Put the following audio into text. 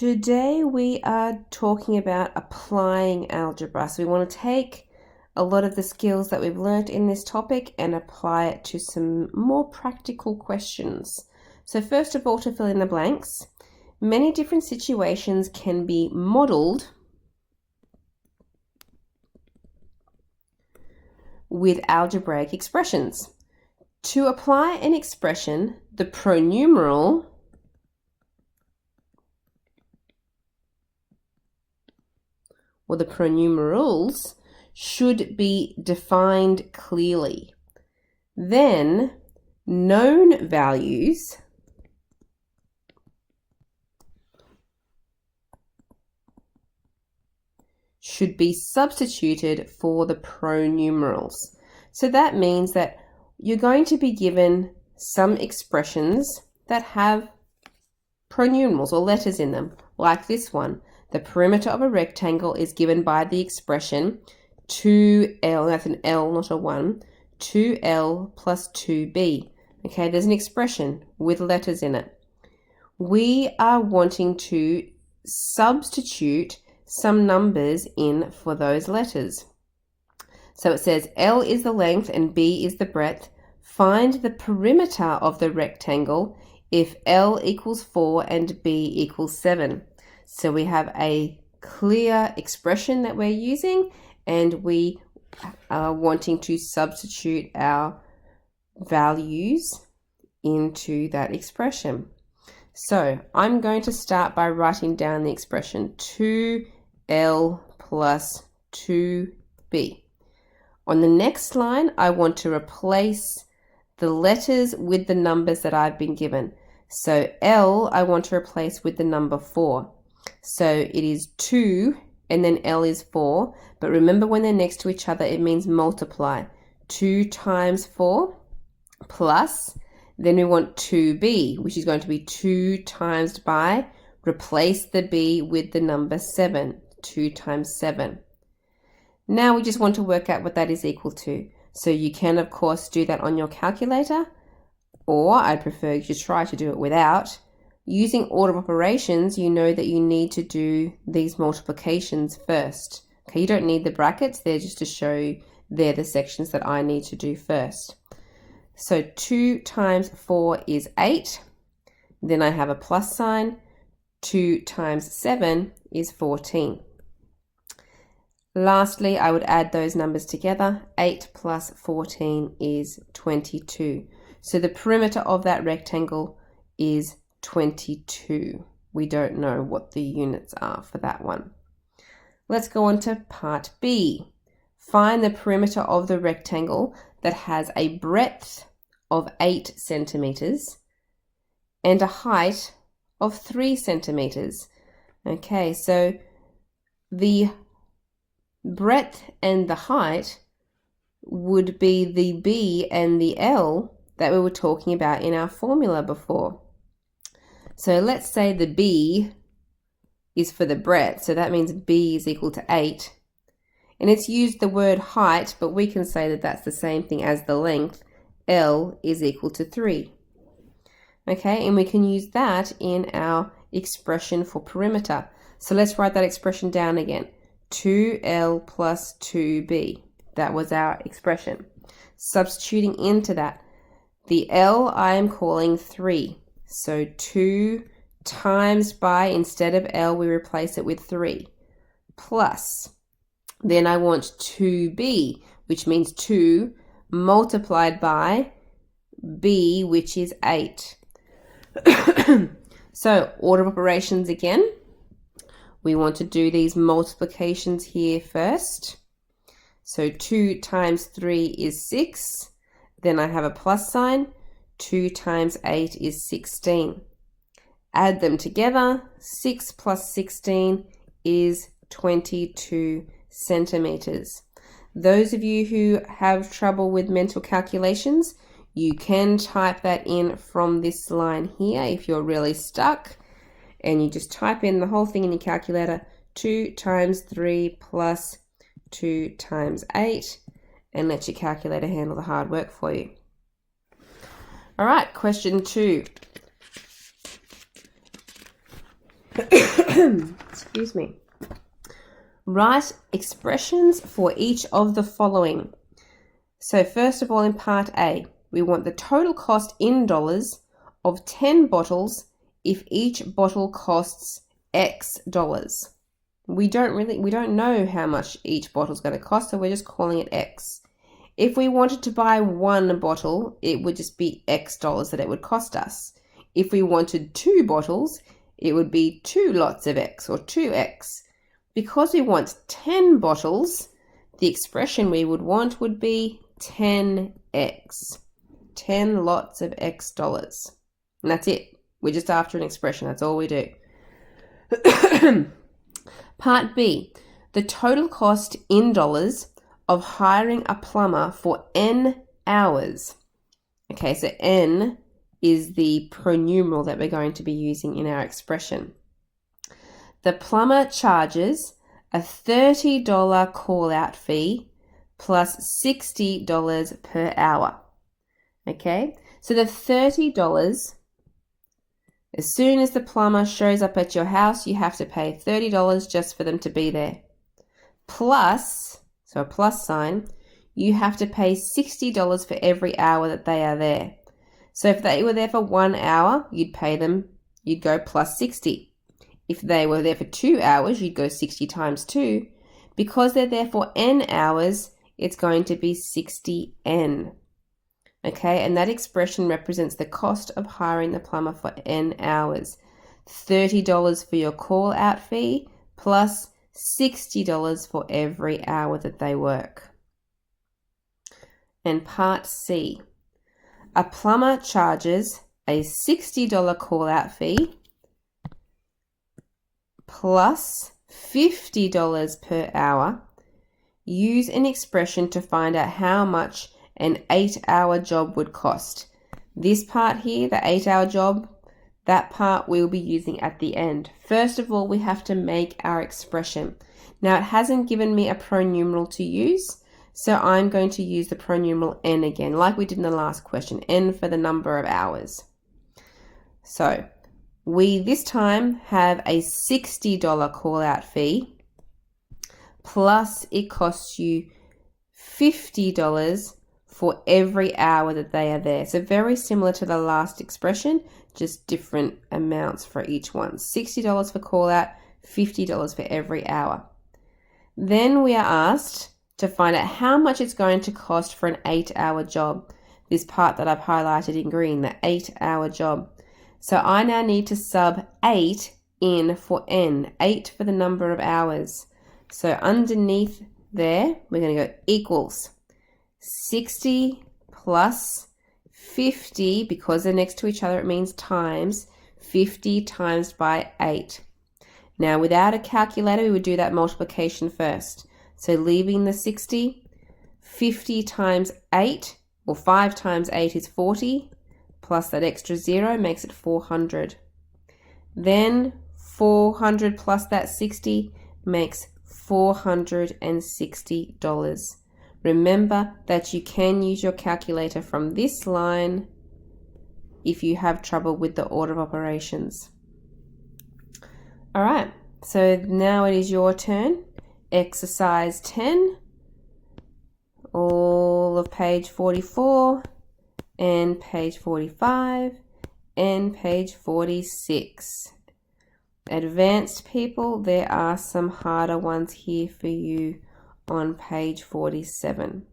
Today we are talking about applying algebra. So we want to take a lot of the skills that we've learned in this topic and apply it to some more practical questions. So first of all, to fill in the blanks, many different situations can be modeled with algebraic expressions. To apply an expression, the pronumeral or the pronumerals should be defined clearly. Then, known values should be substituted for the pronumerals. So that means that you're going to be given some expressions that have pronumerals or letters in them, like this one. The perimeter of a rectangle is given by the expression 2L, that's an L, not a 1, 2L plus 2B. Okay, there's an expression with letters in it. We are wanting to substitute some numbers in for those letters. So it says L is the length and B is the breadth. Find the perimeter of the rectangle if L equals 4 and B equals 7. So we have a clear expression that we're using, and we are wanting to substitute our values into that expression. So I'm going to start by writing down the expression 2L plus 2B. On the next line, I want to replace the letters with the numbers that I've been given. So L I want to replace with the number 4. So it is 2 and then L is 4. But remember, when they're next to each other, it means multiply. 2 times 4 plus, then we want 2B, which is going to be 2 times by, replace the B with the number 7. 2 times 7. Now we just want to work out what that is equal to. So you can, of course, do that on your calculator, or I'd prefer you to try to do it without. Using order of operations, you know that you need to do these multiplications first. Okay, you don't need the brackets, they're just to show you they're the sections that I need to do first. So 2 times 4 is 8. Then I have a plus sign. 2 times 7 is 14. Lastly, I would add those numbers together. 8 plus 14 is 22. So the perimeter of that rectangle is 22. We don't know what the units are for that one. Let's go on to part B. Find the perimeter of the rectangle that has a breadth of 8 centimeters and a height of 3 centimeters. Okay, so the breadth and the height would be the B and the L that we were talking about in our formula before. So let's say the B is for the breadth, so that means B is equal to 8. And it's used the word height, but we can say that that's the same thing as the length. L is equal to 3. Okay, and we can use that in our expression for perimeter. So let's write that expression down again. 2L plus 2B. That was our expression. Substituting into that, the L I am calling 3. So 2 times by, instead of L, we replace it with 3. Plus, then I want 2B, which means 2 multiplied by B, which is 8. So order of operations again. We want to do these multiplications here first. So 2 times 3 is 6. Then I have a plus sign. 2 times 8 is 16. Add them together. 6 plus 16 is 22 centimeters. Those of you who have trouble with mental calculations, you can type that in from this line here if you're really stuck. And you just type in the whole thing in your calculator. 2 times 3 plus 2 times 8. And let your calculator handle the hard work for you. All right, question 2. Excuse me. Write expressions for each of the following. So first of all, in part A, we want the total cost in dollars of 10 bottles if each bottle costs X dollars. We don't know how much each bottle is going to cost, so we're just calling it X. If we wanted to buy one bottle, it would just be X dollars that it would cost us. If we wanted 2 bottles, it would be 2 lots of X or 2X. Because we want 10 bottles, the expression we would want would be 10X. 10 lots of X dollars. And that's it. We're just after an expression. That's all we do. Part B, the total cost in dollars of hiring a plumber for N hours. Okay, so N is the pronumeral that we're going to be using in our expression. The plumber charges a $30 call-out fee plus $60 per hour. Okay, so the $30, as soon as the plumber shows up at your house, you have to pay $30 just for them to be there. Plus, so a plus sign, you have to pay $60 for every hour that they are there. So if they were there for 1 hour, you'd go plus 60. If they were there for 2 hours, you'd go 60 times 2. Because they're there for N hours, it's going to be 60N. Okay, and that expression represents the cost of hiring the plumber for N hours. $30 for your call-out fee plus $60 for every hour that they work. And part C, a plumber charges a $60 call-out fee plus $50 per hour. Use an expression to find out how much an 8-hour job would cost. This part here, the 8-hour job, that part we'll be using at the end. First of all, we have to make our expression. Now, it hasn't given me a pronumeral to use, so I'm going to use the pronumeral N again, like we did in the last question, N for the number of hours. So, we this time have a $60 call-out fee, plus it costs you $50 for every hour that they are there. So very similar to the last expression, just different amounts for each one. $60 for call out, $50 for every hour. Then we are asked to find out how much it's going to cost for an 8-hour job. This part that I've highlighted in green, the 8-hour job. So I now need to sub 8 in for N, 8 for the number of hours. So underneath there, we're going to go equals 60 plus 50, because they're next to each other, it means times, 50 times by 8. Now, without a calculator, we would do that multiplication first. So leaving the 60, 50 times 8, or 5 times 8 is 40, plus that extra 0 makes it 400. Then 400 plus that 60 makes $460. Remember that you can use your calculator from this line if you have trouble with the order of operations. All right, so now it is your turn. Exercise 10, all of page 44 and page 45 and page 46. Advanced people, there are some harder ones here for you on page 47.